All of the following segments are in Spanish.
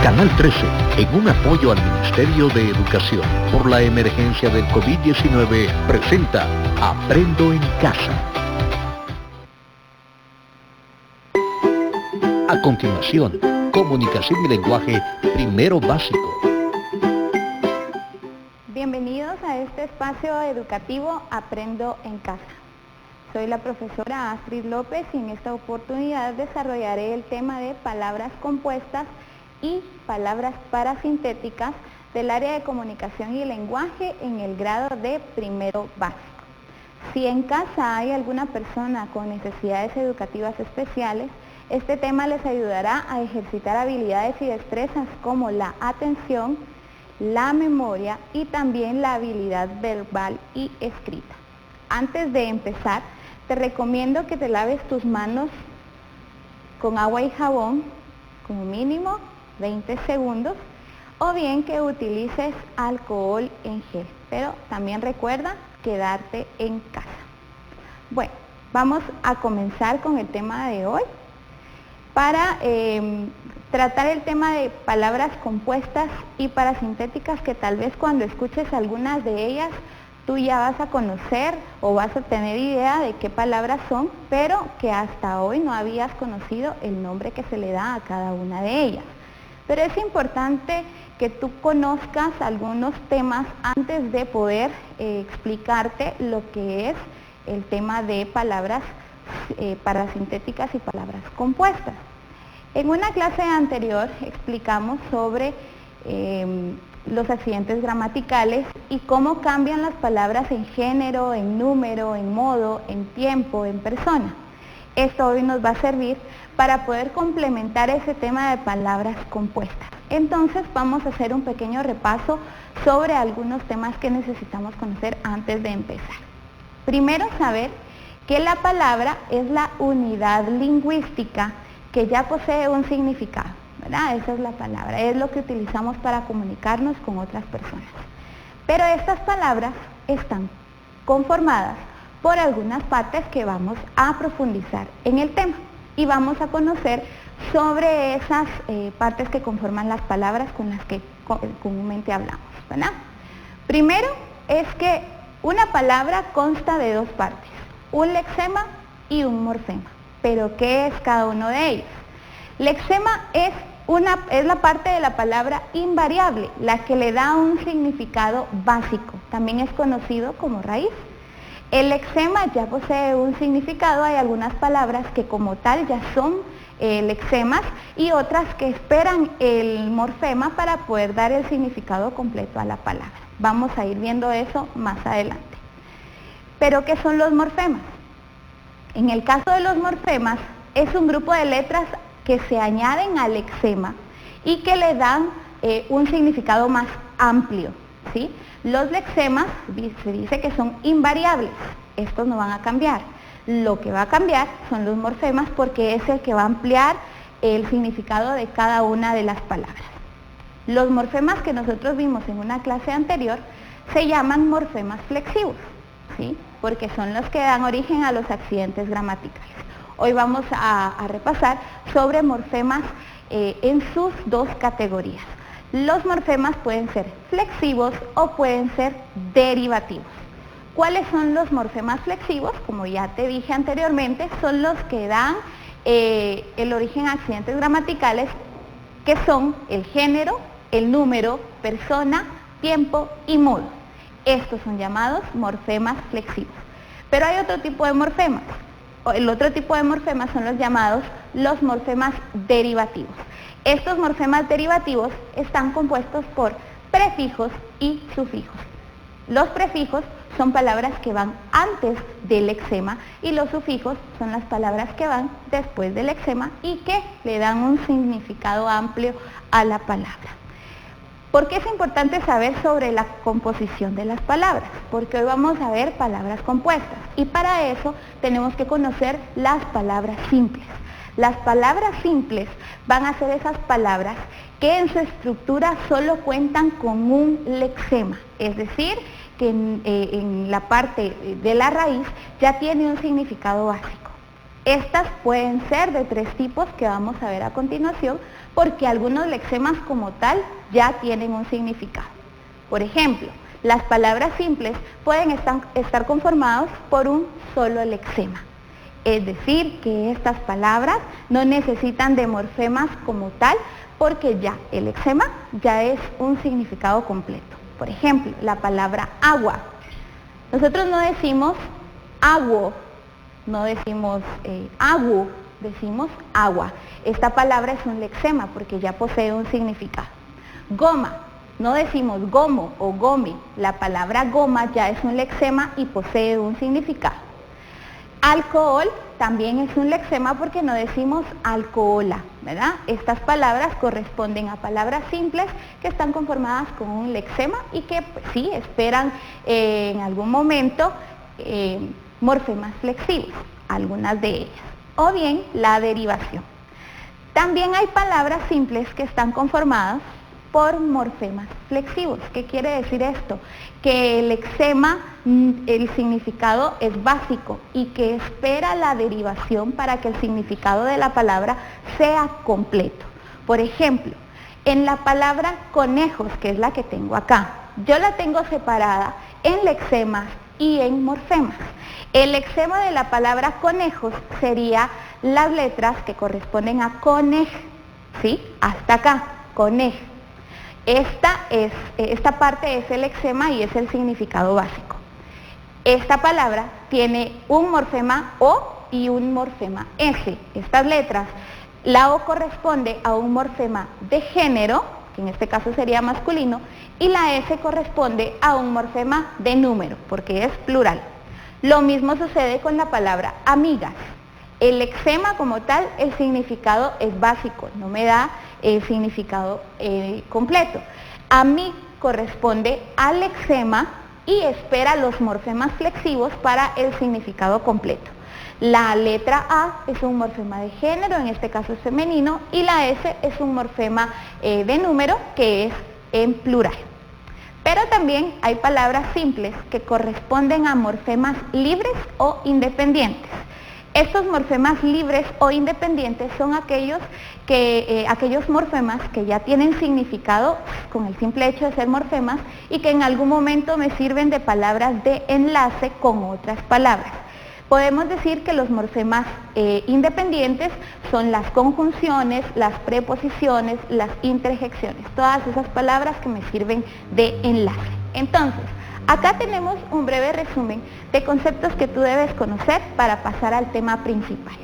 Canal 13, en un apoyo al Ministerio de Educación por la emergencia del COVID-19, presenta Aprendo en Casa. A continuación, comunicación y lenguaje primero básico. Bienvenidos a este espacio educativo Aprendo en Casa. Soy la profesora Astrid López y en esta oportunidad desarrollaré el tema de palabras compuestas y palabras parasintéticas del área de comunicación y lenguaje en el grado de primero básico. Si en casa hay alguna persona con necesidades educativas especiales, este tema les ayudará a ejercitar habilidades y destrezas como la atención, la memoria y también la habilidad verbal y escrita. Antes de empezar, te recomiendo que te laves tus manos con agua y jabón, como mínimo 20 segundos, o bien que utilices alcohol en gel, pero también recuerda quedarte en casa. Bueno, vamos a comenzar con el tema de hoy. Para tratar el tema de palabras compuestas y parasintéticas, que tal vez cuando escuches algunas de ellas tú ya vas a conocer o vas a tener idea de qué palabras son, pero que hasta hoy no habías conocido el nombre que se le da a cada una de ellas. Pero es importante que tú conozcas algunos temas antes de poder explicarte lo que es el tema de palabras parasintéticas y palabras compuestas. En una clase anterior explicamos sobre los accidentes gramaticales y cómo cambian las palabras en género, en número, en modo, en tiempo, en persona. Esto hoy nos va a servir para poder complementar ese tema de palabras compuestas. Entonces vamos a hacer un pequeño repaso sobre algunos temas que necesitamos conocer antes de empezar. Primero, saber que la palabra es la unidad lingüística que ya posee un significado, ¿verdad? Esa es la palabra, es lo que utilizamos para comunicarnos con otras personas. Pero estas palabras están conformadas por algunas partes que vamos a profundizar en el tema y vamos a conocer sobre esas partes que conforman las palabras con las que comúnmente hablamos, ¿verdad? Primero es que una palabra consta de dos partes, un lexema y un morfema. ¿Pero qué es cada uno de ellos? Lexema es la parte de la palabra invariable, la que le da un significado básico, también es conocido como raíz. El lexema ya posee un significado, hay algunas palabras que como tal ya son lexemas y otras que esperan el morfema para poder dar el significado completo a la palabra. Vamos a ir viendo eso más adelante. ¿Pero qué son los morfemas? En el caso de los morfemas, es un grupo de letras que se añaden al lexema y que le dan un significado más amplio, ¿sí? Los lexemas se dice que son invariables, estos no van a cambiar. Lo que va a cambiar son los morfemas porque es el que va a ampliar el significado de cada una de las palabras. Los morfemas que nosotros vimos en una clase anterior se llaman morfemas flexivos, ¿sí? Porque son los que dan origen a los accidentes gramaticales. Hoy vamos a repasar sobre morfemas en sus dos categorías. Los morfemas pueden ser flexivos o pueden ser derivativos. ¿Cuáles son los morfemas flexivos? Como ya te dije anteriormente, son los que dan el origen a accidentes gramaticales, que son el género, el número, persona, tiempo y modo. Estos son llamados morfemas flexivos. Pero hay otro tipo de morfemas. El otro tipo de morfemas son los llamados los morfemas derivativos. Estos morfemas derivativos están compuestos por prefijos y sufijos. Los prefijos son palabras que van antes del lexema y los sufijos son las palabras que van después del lexema y que le dan un significado amplio a la palabra. ¿Por qué es importante saber sobre la composición de las palabras? Porque hoy vamos a ver palabras compuestas y para eso tenemos que conocer las palabras simples. Las palabras simples van a ser esas palabras que en su estructura solo cuentan con un lexema, es decir, que en la parte de la raíz ya tiene un significado básico. Estas pueden ser de 3 tipos que vamos a ver a continuación, porque algunos lexemas como tal ya tienen un significado. Por ejemplo, las palabras simples pueden estar conformadas por un solo lexema. Es decir, que estas palabras no necesitan de morfemas como tal, porque ya el lexema ya es un significado completo. Por ejemplo, la palabra agua. Nosotros no decimos agua, no decimos agu, decimos agua. Esta palabra es un lexema porque ya posee un significado. Goma, no decimos gomo o gomi. La palabra goma ya es un lexema y posee un significado. Alcohol también es un lexema porque no decimos alcohola, ¿verdad? Estas palabras corresponden a palabras simples que están conformadas con un lexema y que pues, sí esperan en algún momento morfemas flexivos, algunas de ellas. O bien la derivación. También hay palabras simples que están conformadas por morfemas flexivos. ¿Qué quiere decir esto? Que el lexema, el significado es básico y que espera la derivación para que el significado de la palabra sea completo. Por ejemplo, en la palabra conejos, que es la que tengo acá, yo la tengo separada en lexemas y en morfemas. El lexema de la palabra conejos sería las letras que corresponden a conej, ¿sí? Hasta acá, conej. Esta parte es el lexema y es el significado básico. Esta palabra tiene un morfema O y un morfema S. Estas letras, la O corresponde a un morfema de género, que en este caso sería masculino, y la S corresponde a un morfema de número, porque es plural. Lo mismo sucede con la palabra amigas. El lexema como tal, el significado es básico, no me da el significado completo. A mí corresponde al lexema y espera los morfemas flexivos para el significado completo. La letra A es un morfema de género, en este caso es femenino, y la S es un morfema de número, que es en plural. Pero también hay palabras simples que corresponden a morfemas libres o independientes. Estos morfemas libres o independientes son aquellos morfemas que ya tienen significado con el simple hecho de ser morfemas y que en algún momento me sirven de palabras de enlace con otras palabras. Podemos decir que los morfemas independientes son las conjunciones, las preposiciones, las interjecciones, todas esas palabras que me sirven de enlace. Entonces, acá tenemos un breve resumen de conceptos que tú debes conocer para pasar al tema principal.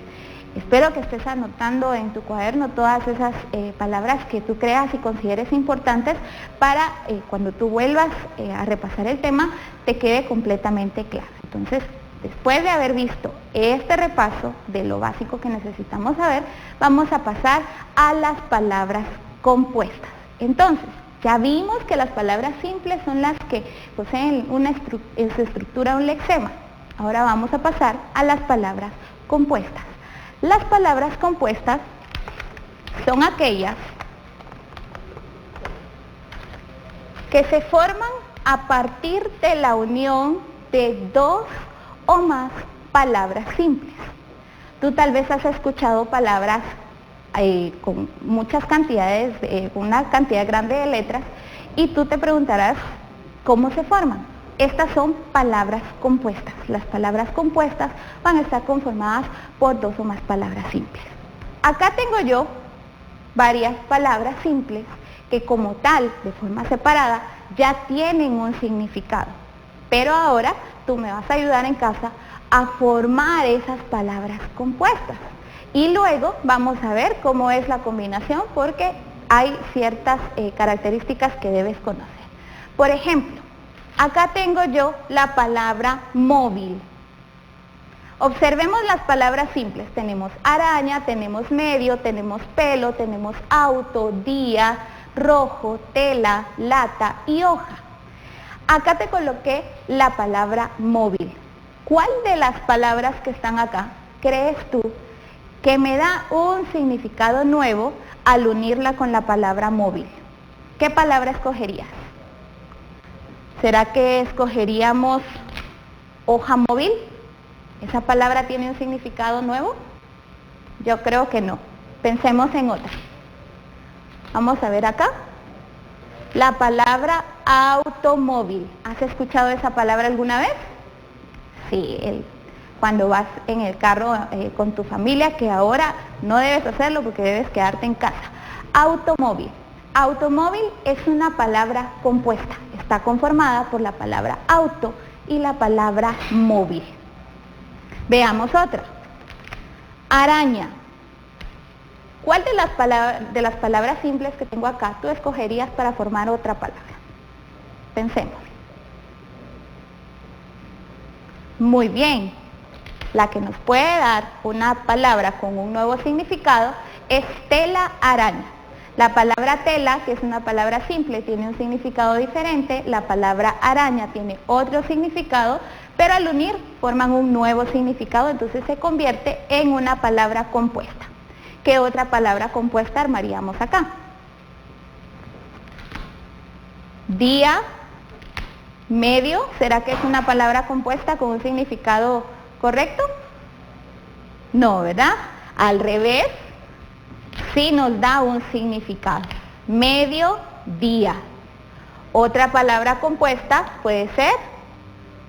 Espero que estés anotando en tu cuaderno todas esas palabras que tú creas y consideres importantes para cuando tú vuelvas a repasar el tema te quede completamente claro. Entonces, después de haber visto este repaso de lo básico que necesitamos saber, vamos a pasar a las palabras compuestas. Entonces, ya vimos que las palabras simples son las que poseen en su estructura un lexema. Ahora vamos a pasar a las palabras compuestas. Las palabras compuestas son aquellas que se forman a partir de la unión de dos o más palabras simples. Tú tal vez has escuchado palabras con muchas cantidades, con una cantidad grande de letras, y tú te preguntarás cómo se forman. Estas son palabras compuestas. Las palabras compuestas van a estar conformadas por dos o más palabras simples. Acá tengo yo varias palabras simples que como tal, de forma separada, ya tienen un significado. Pero ahora tú me vas a ayudar en casa a formar esas palabras compuestas. Y luego vamos a ver cómo es la combinación porque hay ciertas características que debes conocer. Por ejemplo, acá tengo yo la palabra móvil. Observemos las palabras simples. Tenemos araña, tenemos medio, tenemos pelo, tenemos auto, día, rojo, tela, lata y hoja. Acá te coloqué la palabra móvil. ¿Cuál de las palabras que están acá crees tú que me da un significado nuevo al unirla con la palabra móvil? ¿Qué palabra escogerías? ¿Será que escogeríamos hoja móvil? ¿Esa palabra tiene un significado nuevo? Yo creo que no. Pensemos en otra. Vamos a ver acá. La palabra automóvil. ¿Has escuchado esa palabra alguna vez? Sí, cuando vas en el carro con tu familia, que ahora no debes hacerlo porque debes quedarte en casa. Automóvil. Automóvil es una palabra compuesta. Está conformada por la palabra auto y la palabra móvil. Veamos otra. Araña. ¿Cuál de las palabras simples que tengo acá tú escogerías para formar otra palabra? Pensemos. Muy bien. La que nos puede dar una palabra con un nuevo significado es tela araña. La palabra tela, que es una palabra simple, tiene un significado diferente. La palabra araña tiene otro significado, pero al unir forman un nuevo significado, entonces se convierte en una palabra compuesta. ¿Qué otra palabra compuesta armaríamos acá? Día, medio, ¿será que es una palabra compuesta con un significado correcto? No, ¿verdad? Al revés, sí nos da un significado. Medio, día. Otra palabra compuesta puede ser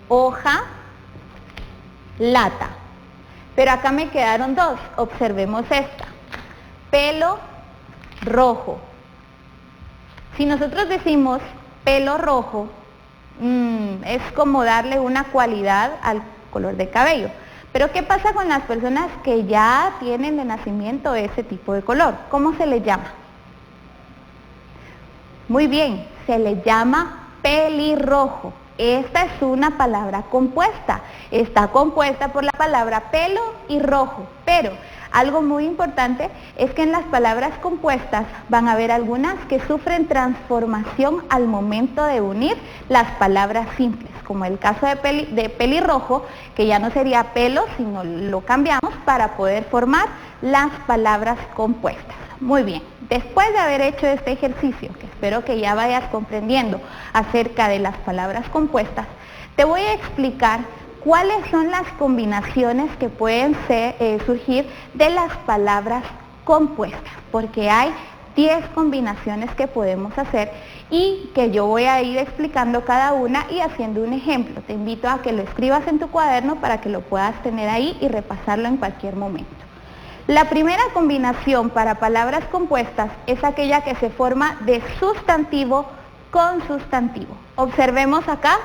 hoja, lata. Pero acá me quedaron dos, observemos esta. Pelo rojo. Si nosotros decimos pelo rojo, es como darle una cualidad al color de cabello. Pero ¿qué pasa con las personas que ya tienen de nacimiento ese tipo de color? ¿Cómo se les llama? Muy bien, se les llama pelirrojo. Esta es una palabra compuesta. Está compuesta por la palabra pelo y rojo. Pero algo muy importante es que en las palabras compuestas van a haber algunas que sufren transformación al momento de unir las palabras simples, como el caso de pelirrojo, que ya no sería pelo, sino lo cambiamos para poder formar las palabras compuestas. Muy bien, después de haber hecho este ejercicio, que espero que ya vayas comprendiendo acerca de las palabras compuestas, te voy a explicar cuáles son las combinaciones que pueden surgir de las palabras compuestas, porque hay 10 combinaciones que podemos hacer y que yo voy a ir explicando cada una y haciendo un ejemplo. Te invito a que lo escribas en tu cuaderno para que lo puedas tener ahí y repasarlo en cualquier momento. La primera combinación para palabras compuestas es aquella que se forma de sustantivo con sustantivo. Observemos acá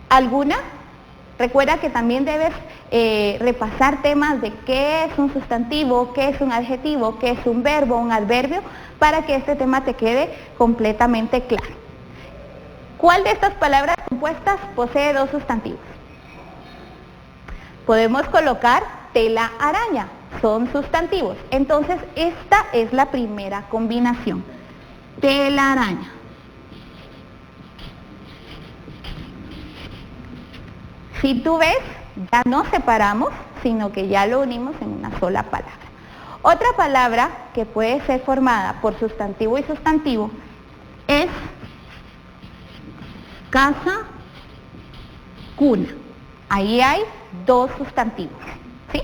alguna. Recuerda que también debes repasar temas de qué es un sustantivo, qué es un adjetivo, qué es un verbo, un adverbio, para que este tema te quede completamente claro. ¿Cuál de estas palabras compuestas posee dos sustantivos? Podemos colocar tela araña, son sustantivos. Entonces, esta es la primera combinación, tela araña. Si tú ves, ya no separamos, sino que ya lo unimos en una sola palabra. Otra palabra que puede ser formada por sustantivo y sustantivo es casa, cuna. Ahí hay dos sustantivos, ¿sí?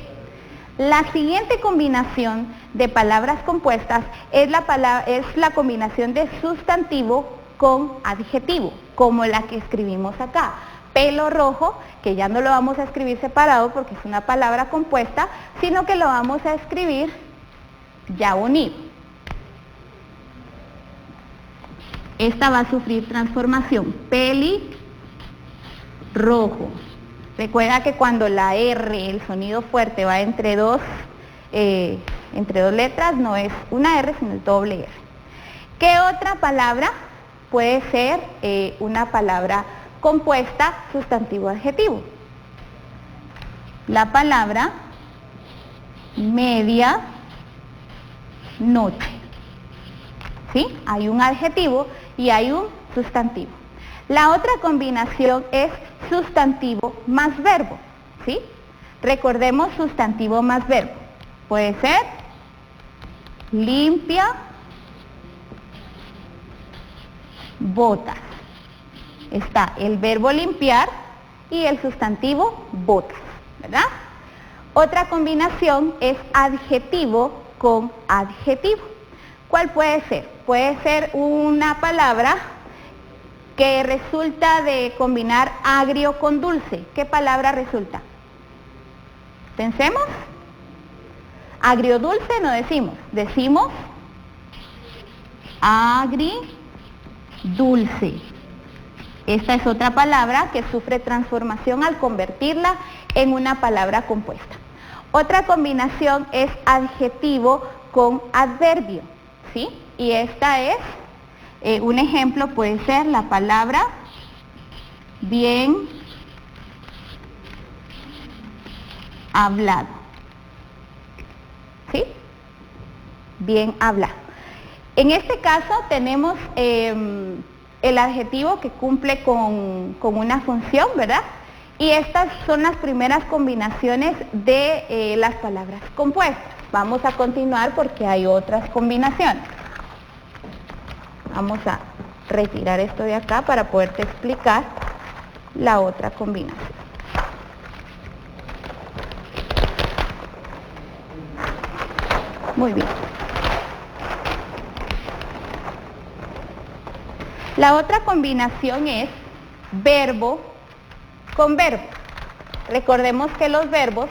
La siguiente combinación de palabras compuestas es la combinación de sustantivo con adjetivo, como la que escribimos acá. Pelo rojo, que ya no lo vamos a escribir separado porque es una palabra compuesta, sino que lo vamos a escribir ya unido. Esta va a sufrir transformación. Peli rojo. Recuerda que cuando la R, el sonido fuerte, va entre dos letras, no es una R, sino el doble R. ¿Qué otra palabra puede ser una palabra compuesta, sustantivo, adjetivo? La palabra media noche. ¿Sí? Hay un adjetivo y hay un sustantivo. La otra combinación es sustantivo más verbo. ¿Sí? Recordemos sustantivo más verbo. Puede ser limpia botas. Está el verbo limpiar y el sustantivo botas, ¿verdad? Otra combinación es adjetivo con adjetivo. ¿Cuál puede ser? Puede ser una palabra que resulta de combinar agrio con dulce. ¿Qué palabra resulta? Pensemos. Agrio-dulce no decimos. Decimos agri-dulce. Esta es otra palabra que sufre transformación al convertirla en una palabra compuesta. Otra combinación es adjetivo con adverbio, ¿sí? Y esta es, un ejemplo puede ser la palabra bien hablado, ¿sí? Bien hablado. En este caso tenemos el adjetivo que cumple con una función, ¿verdad? Y estas son las primeras combinaciones de las palabras compuestas. Vamos a continuar porque hay otras combinaciones. Vamos a retirar esto de acá para poderte explicar la otra combinación. Muy bien. La otra combinación es verbo con verbo. Recordemos que los verbos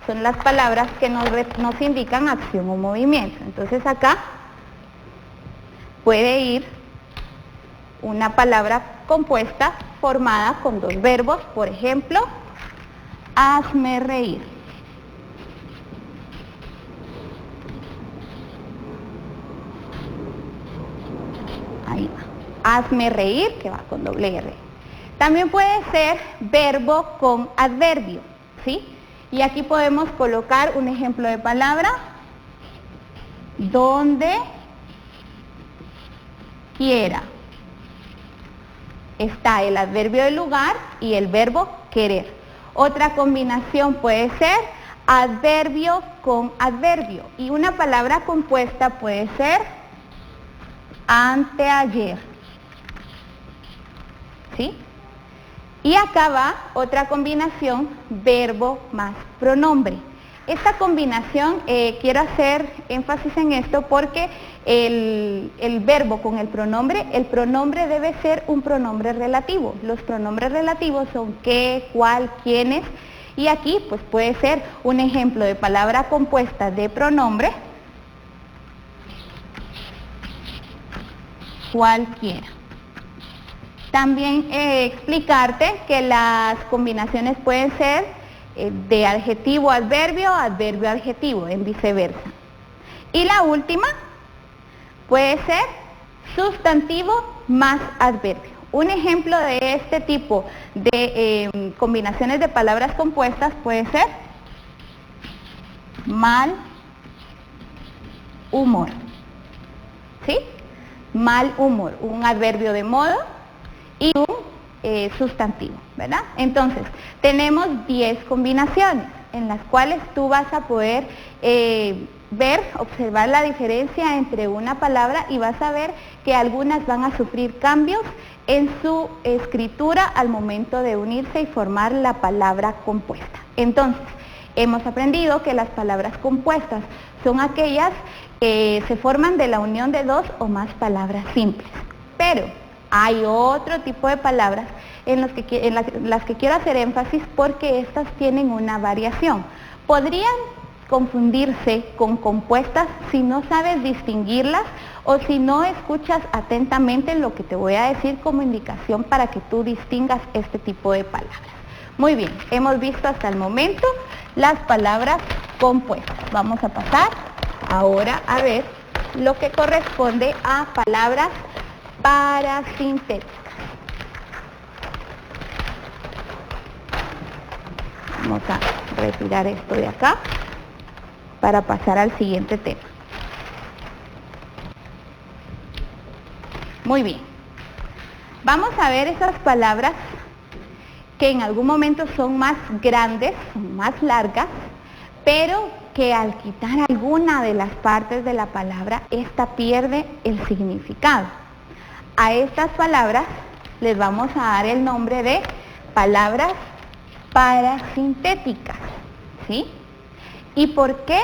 son las palabras que nos indican acción o movimiento. Entonces acá puede ir una palabra compuesta formada con dos verbos. Por ejemplo, hazme reír. Ahí va. Hazme reír, que va con doble R. También puede ser verbo con adverbio, ¿sí? Y aquí podemos colocar un ejemplo de palabra, donde quiera. Está el adverbio del lugar y el verbo querer. Otra combinación puede ser adverbio con adverbio. Y una palabra compuesta puede ser anteayer, ¿sí? Y acá va otra combinación, verbo más pronombre. Esta combinación, quiero hacer énfasis en esto porque el verbo con el pronombre debe ser un pronombre relativo. Los pronombres relativos son qué, cuál, quiénes. Y aquí pues puede ser un ejemplo de palabra compuesta de pronombre, cualquiera. También explicarte que las combinaciones pueden ser de adjetivo adverbio, adverbio adjetivo, en viceversa. Y la última puede ser sustantivo más adverbio. Un ejemplo de este tipo de combinaciones de palabras compuestas puede ser mal humor, ¿sí? Mal humor, un adverbio de modo y un sustantivo, ¿verdad? Entonces, tenemos 10 combinaciones en las cuales tú vas a poder observar la diferencia entre una palabra y vas a ver que algunas van a sufrir cambios en su escritura al momento de unirse y formar la palabra compuesta. Entonces, hemos aprendido que las palabras compuestas son aquellas que se forman de la unión de dos o más palabras simples. Pero hay otro tipo de palabras en las que quiero hacer énfasis porque estas tienen una variación. Podrían confundirse con compuestas si no sabes distinguirlas o si no escuchas atentamente lo que te voy a decir como indicación para que tú distingas este tipo de palabras. Muy bien, hemos visto hasta el momento las palabras compuestas. Vamos a pasar ahora a ver lo que corresponde a palabras parasintéticas. Vamos a retirar esto de acá para pasar al siguiente tema. Muy bien. Vamos a ver esas palabras que en algún momento son más grandes, son más largas, pero que al quitar alguna de las partes de la palabra, esta pierde el significado. A estas palabras les vamos a dar el nombre de palabras parasintéticas, ¿sí? ¿Y por qué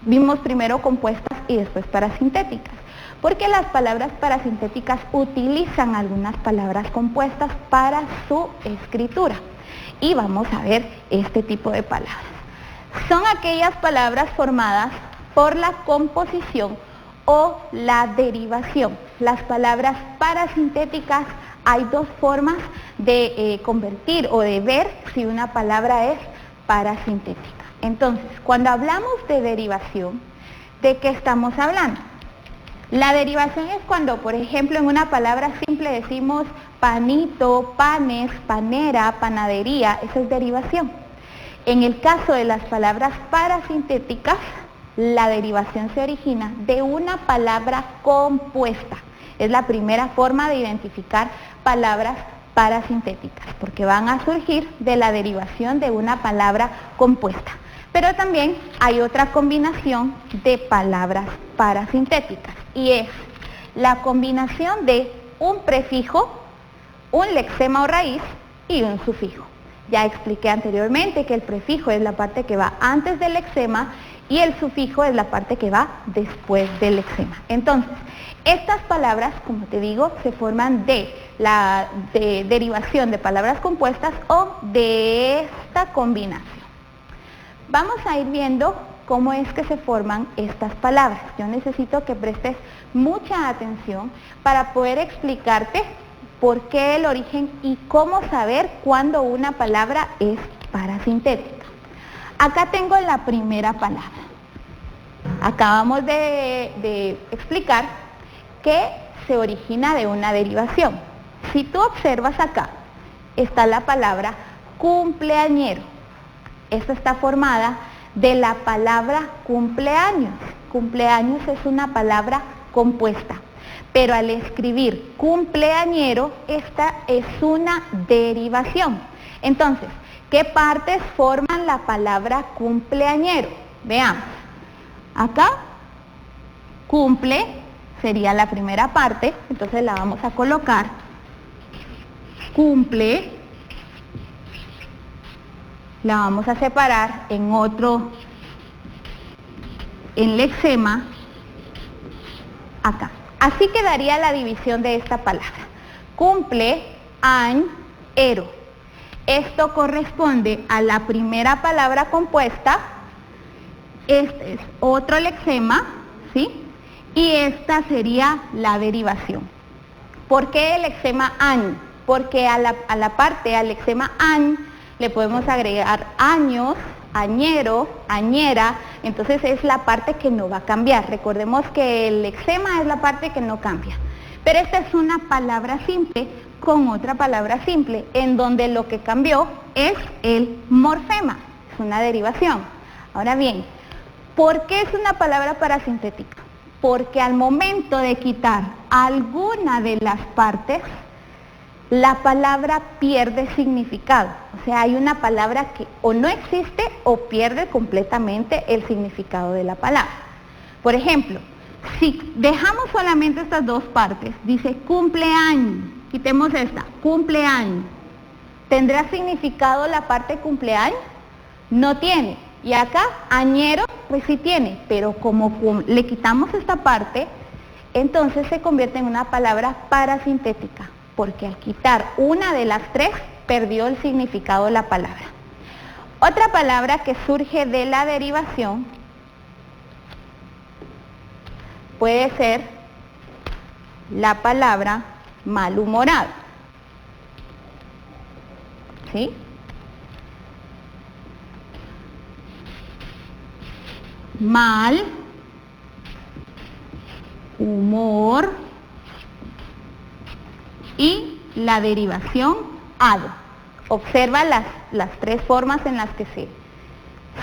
vimos primero compuestas y después parasintéticas? Porque las palabras parasintéticas utilizan algunas palabras compuestas para su escritura. Y vamos a ver este tipo de palabras. Son aquellas palabras formadas por la composición o la derivación. Las palabras parasintéticas, hay dos formas de convertir o de ver si una palabra es parasintética. Entonces, cuando hablamos de derivación, ¿de qué estamos hablando? La derivación es cuando, por ejemplo, en una palabra simple decimos panito, panes, panera, panadería, eso es derivación. En el caso de las palabras parasintéticas, la derivación se origina de una palabra compuesta. Es la primera forma de identificar palabras parasintéticas, porque van a surgir de la derivación de una palabra compuesta. Pero también hay otra combinación de palabras parasintéticas, y es la combinación de un prefijo, un lexema o raíz y un sufijo. Ya expliqué anteriormente que el prefijo es la parte que va antes del lexema y el sufijo es la parte que va después del lexema. Entonces, estas palabras, como te digo, se forman de la derivación de palabras compuestas o de esta combinación. Vamos a ir viendo cómo es que se forman estas palabras. Yo necesito que prestes mucha atención para poder explicarte por qué el origen y cómo saber cuándo una palabra es parasintética. Acá tengo la primera palabra. Acabamos de explicar que se origina de una derivación. Si tú observas acá, está la palabra cumpleañero. Esta está formada de la palabra cumpleaños. Cumpleaños es una palabra compuesta, pero al escribir cumpleañero, esta es una derivación. Entonces, ¿qué partes forman la palabra cumpleañero? Veamos. Acá, cumple sería la primera parte, entonces la vamos a colocar. Cumple, la vamos a separar en lexema, acá. Así quedaría la división de esta palabra. Cumple, ero. Esto corresponde a la primera palabra compuesta. Este es otro lexema, ¿sí? Y esta sería la derivación. ¿Por qué el lexema an? Porque a la parte, al lexema an, le podemos agregar años, añero, añera, entonces es la parte que no va a cambiar. Recordemos que el lexema es la parte que no cambia. Pero esta es una palabra simple con otra palabra simple, en donde lo que cambió es el morfema, es una derivación. Ahora bien, ¿por qué es una palabra parasintética? Porque al momento de quitar alguna de las partes, la palabra pierde significado. O sea, hay una palabra que o no existe o pierde completamente el significado de la palabra. Por ejemplo, si dejamos solamente estas dos partes, dice cumpleaños, quitemos esta, cumpleaños. ¿Tendrá significado la parte cumpleaños? No tiene. Y acá, añero, pues sí tiene, pero como le quitamos esta parte, entonces se convierte en una palabra parasintética, porque al quitar una de las tres, perdió el significado de la palabra. Otra palabra que surge de la derivación puede ser la palabra malhumorado. ¿Sí? Mal, humor y la derivación ado. Observa las tres formas en las que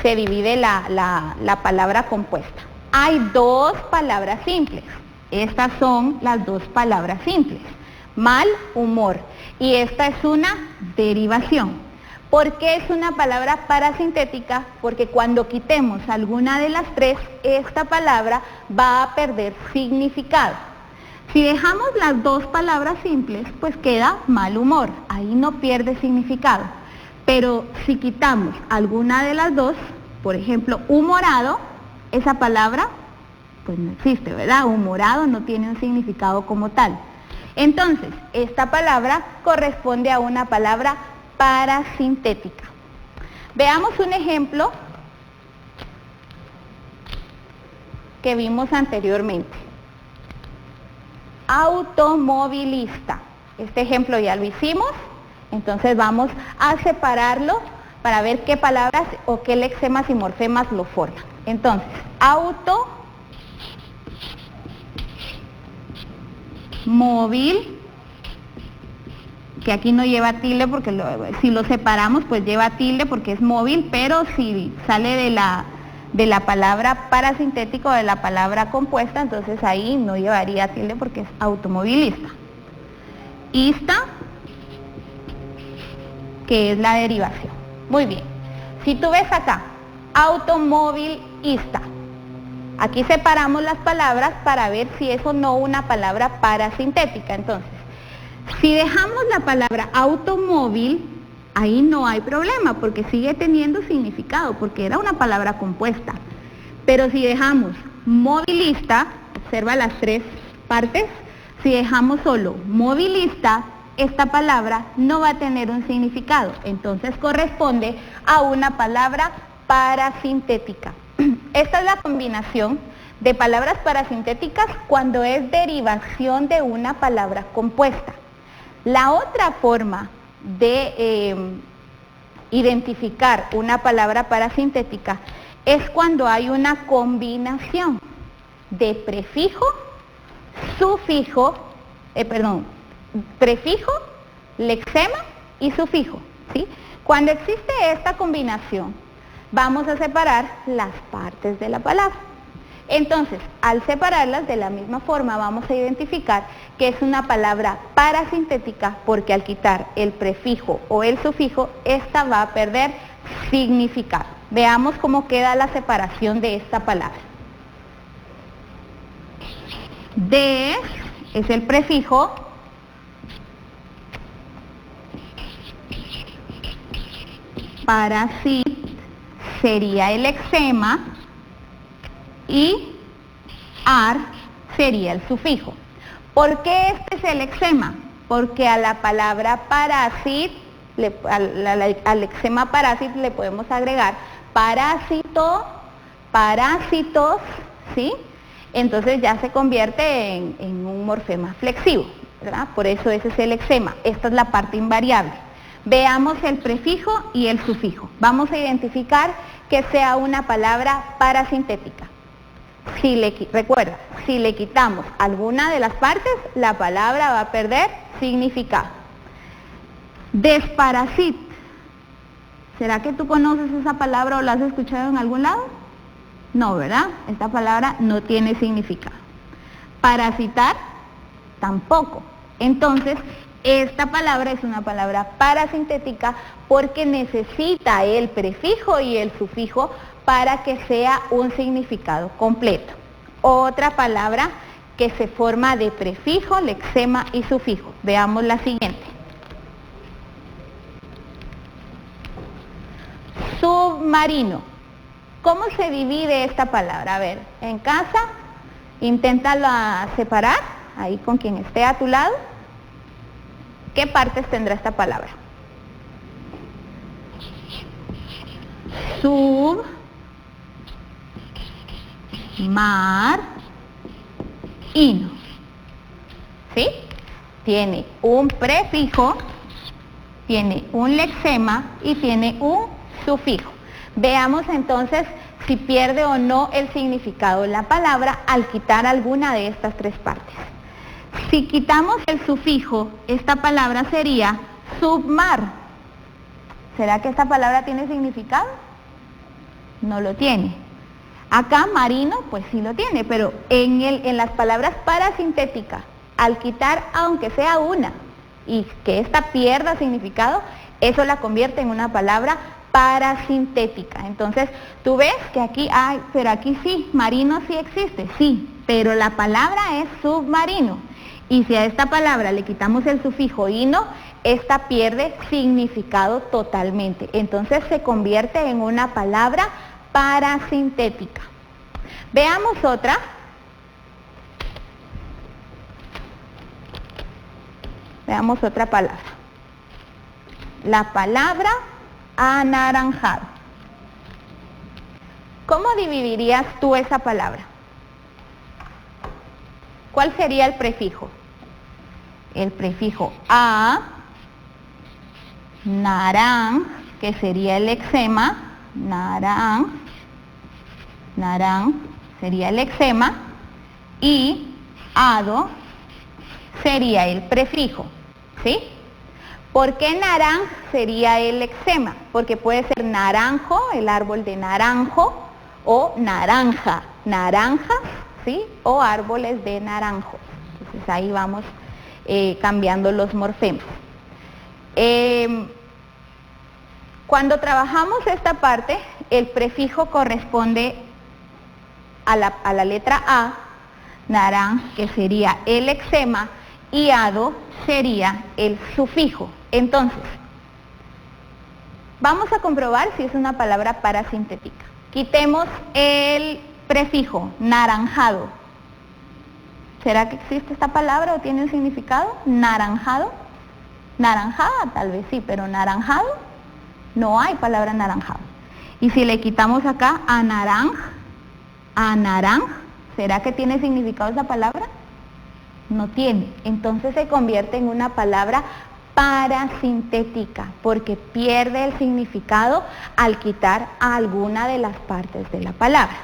se divide la palabra compuesta. Hay dos palabras simples. Estas son las dos palabras simples. Mal, humor. Y esta es una derivación. ¿Por qué es una palabra parasintética? Porque cuando quitemos alguna de las tres, esta palabra va a perder significado. Si dejamos las dos palabras simples, pues queda mal humor, ahí no pierde significado. Pero si quitamos alguna de las dos, por ejemplo, humorado, esa palabra pues no existe, ¿verdad? Humorado no tiene un significado como tal. Entonces, esta palabra corresponde a una palabra parasintética. Veamos un ejemplo que vimos anteriormente. Automovilista. Este ejemplo ya lo hicimos, entonces vamos a separarlo para ver qué palabras o qué lexemas y morfemas lo forman. Entonces, automóvil, que aquí no lleva tilde porque si lo separamos pues lleva tilde porque es móvil, pero si sale de la palabra parasintética o de la palabra compuesta, entonces ahí no llevaría tilde porque es automovilista. Ista, que es la derivación. Muy bien. Si tú ves acá, automovilista, aquí separamos las palabras para ver si es o no una palabra parasintética. Entonces, si dejamos la palabra automóvil, ahí no hay problema porque sigue teniendo significado, porque era una palabra compuesta. Pero si dejamos movilista, observa las tres partes, si dejamos solo movilista, esta palabra no va a tener un significado, entonces corresponde a una palabra parasintética. Esta es la combinación de palabras parasintéticas cuando es derivación de una palabra compuesta. La otra forma de identificar una palabra parasintética es cuando hay una combinación de prefijo, sufijo, prefijo, lexema y sufijo, ¿sí? Cuando existe esta combinación, vamos a separar las partes de la palabra. Entonces, al separarlas de la misma forma, vamos a identificar que es una palabra parasintética porque al quitar el prefijo o el sufijo, esta va a perder significado. Veamos cómo queda la separación de esta palabra. De es el prefijo, parasit sería el lexema y ar sería el sufijo. ¿Por qué este es el lexema? Porque a la palabra parasit, al lexema parasit le podemos agregar parásito, parásitos, ¿sí? Entonces ya se convierte en un morfema flexivo, ¿verdad? Por eso ese es el lexema. Esta es la parte invariable. Veamos el prefijo y el sufijo. Vamos a identificar que sea una palabra parasintética. Recuerda, si le quitamos alguna de las partes, la palabra va a perder significado. Desparasit. ¿Será que tú conoces esa palabra o la has escuchado en algún lado? No, ¿verdad? Esta palabra no tiene significado. Parasitar, tampoco. Entonces, esta palabra es una palabra parasintética porque necesita el prefijo y el sufijo para que sea un significado completo. Otra palabra que se forma de prefijo, lexema y sufijo. Veamos la siguiente. Submarino. ¿Cómo se divide esta palabra? A ver, en casa, inténtalo separar, ahí con quien esté a tu lado. ¿Qué partes tendrá esta palabra? Sub, mar, ino. ¿Sí? Tiene un prefijo, tiene un lexema y tiene un sufijo. Veamos entonces si pierde o no el significado de la palabra al quitar alguna de estas tres partes. Si quitamos el sufijo, esta palabra sería submar. ¿Será que esta palabra tiene significado? No lo tiene. Acá marino, pues sí lo tiene, pero en las palabras parasintéticas, al quitar aunque sea una y que esta pierda significado, eso la convierte en una palabra parasintética. Entonces, tú ves que aquí hay, pero aquí sí, marino sí existe, sí, pero la palabra es submarino. Y si a esta palabra le quitamos el sufijo ino, esta pierde significado totalmente. Entonces se convierte en una palabra parasintética. Veamos otra. Veamos otra palabra. La palabra anaranjado. ¿Cómo dividirías tú esa palabra? ¿Cuál sería el prefijo? El prefijo a, naran, que sería el lexema, naran sería el lexema, y ado sería el prefijo, ¿sí? ¿Por qué naran sería el lexema? Porque puede ser naranjo, el árbol de naranjo, o naranja, naranjas, ¿sí? O árboles de naranjos. Entonces ahí vamos cambiando los morfemas. Cuando trabajamos esta parte, el prefijo corresponde a la letra A, naran, que sería el lexema, y ado sería el sufijo. Entonces, vamos a comprobar si es una palabra parasintética. Quitemos el prefijo, naranjado. ¿Será que existe esta palabra o tiene un significado? Naranjado. Naranjada, tal vez sí, pero naranjado, no hay palabra naranjado. Y si le quitamos acá a naranja, ¿será que tiene significado esa palabra? No tiene. Entonces se convierte en una palabra parasintética, porque pierde el significado al quitar alguna de las partes de la palabra.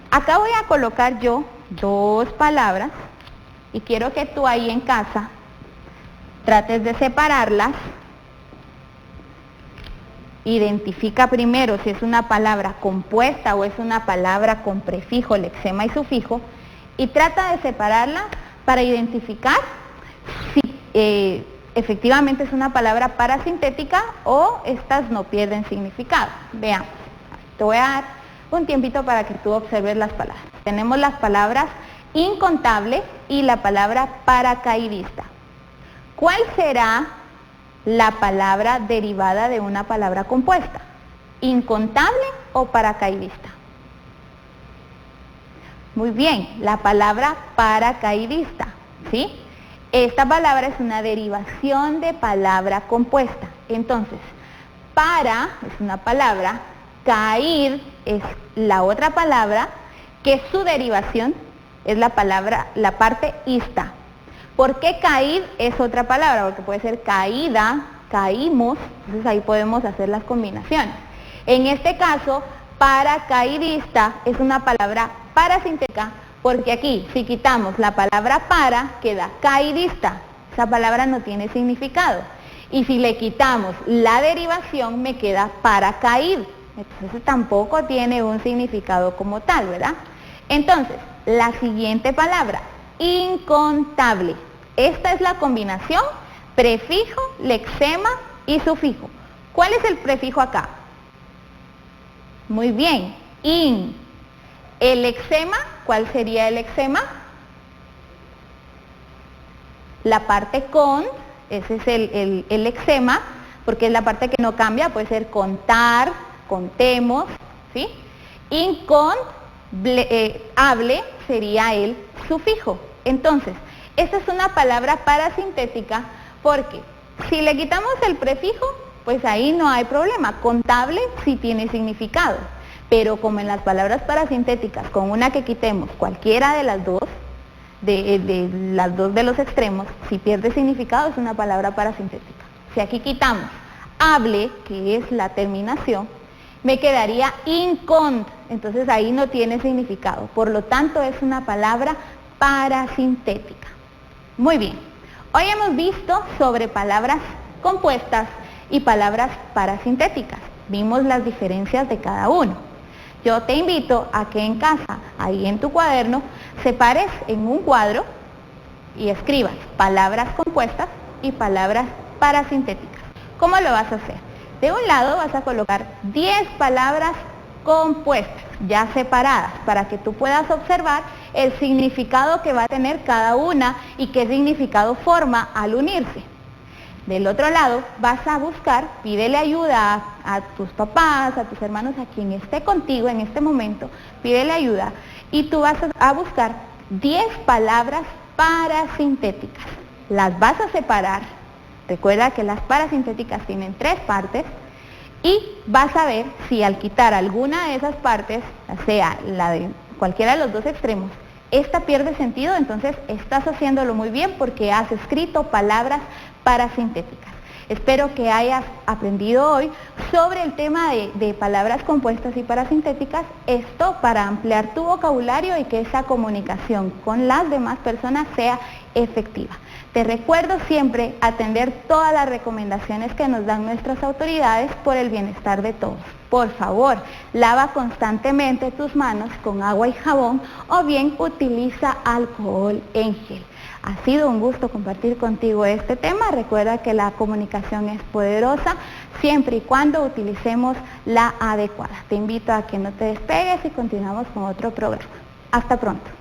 Acá voy a colocar yo dos palabras y quiero que tú ahí en casa trates de separarlas. Identifica primero si es una palabra compuesta o es una palabra con prefijo, lexema y sufijo, y trata de separarla para identificar si efectivamente es una palabra parasintética o estas no pierden significado. Veamos, te voy a dar un tiempito para que tú observes las palabras. Tenemos las palabras incontable y la palabra paracaidista. ¿Cuál será la palabra derivada de una palabra compuesta? ¿Incontable o paracaidista? Muy bien, la palabra paracaidista, ¿sí? Esta palabra es una derivación de palabra compuesta. Entonces, para es una palabra, caer es la otra palabra, que su derivación es la parte ista. ¿Por qué caer es otra palabra? Porque puede ser caída, caímos, entonces ahí podemos hacer las combinaciones. En este caso, paracaidista es una palabra parasintética, porque aquí, si quitamos la palabra para, queda caidista. Esa palabra no tiene significado. Y si le quitamos la derivación, me queda paracaíd. Entonces tampoco tiene un significado como tal, ¿verdad? Entonces, la siguiente palabra, incontable. Esta es la combinación prefijo, lexema y sufijo. ¿Cuál es el prefijo acá? Muy bien, in. El lexema, ¿cuál sería el lexema? La parte con, ese es el lexema, porque es la parte que no cambia, puede ser contar, contemos, ¿sí? Hable sería el sufijo. Entonces, esta es una palabra parasintética porque si le quitamos el prefijo, pues ahí no hay problema. Contable sí tiene significado, pero como en las palabras parasintéticas, con una que quitemos cualquiera de las dos, de los extremos, si pierde significado es una palabra parasintética. Si aquí quitamos hable, que es la terminación, me quedaría incont, entonces ahí no tiene significado, por lo tanto es una palabra parasintética. Muy bien, hoy hemos visto sobre palabras compuestas y palabras parasintéticas, vimos las diferencias de cada uno. Yo te invito a que en casa, ahí en tu cuaderno, separes en un cuadro y escribas palabras compuestas y palabras parasintéticas. ¿Cómo lo vas a hacer? De un lado vas a colocar 10 palabras compuestas, ya separadas, para que tú puedas observar el significado que va a tener cada una y qué significado forma al unirse. Del otro lado, vas a buscar, pídele ayuda a tus papás, a tus hermanos, a quien esté contigo en este momento, pídele ayuda y tú vas a buscar 10 palabras parasintéticas. Las vas a separar, recuerda que las parasintéticas tienen 3 partes, y vas a ver si al quitar alguna de esas partes, sea la de cualquiera de los 2 extremos, esta pierde sentido, entonces estás haciéndolo muy bien porque has escrito palabras parasintéticas. Espero que hayas aprendido hoy sobre el tema de palabras compuestas y parasintéticas, esto para ampliar tu vocabulario y que esa comunicación con las demás personas sea efectiva. Te recuerdo siempre atender todas las recomendaciones que nos dan nuestras autoridades por el bienestar de todos. Por favor, lava constantemente tus manos con agua y jabón o bien utiliza alcohol en gel. Ha sido un gusto compartir contigo este tema. Recuerda que la comunicación es poderosa siempre y cuando utilicemos la adecuada. Te invito a que no te despegues y continuamos con otro programa. Hasta pronto.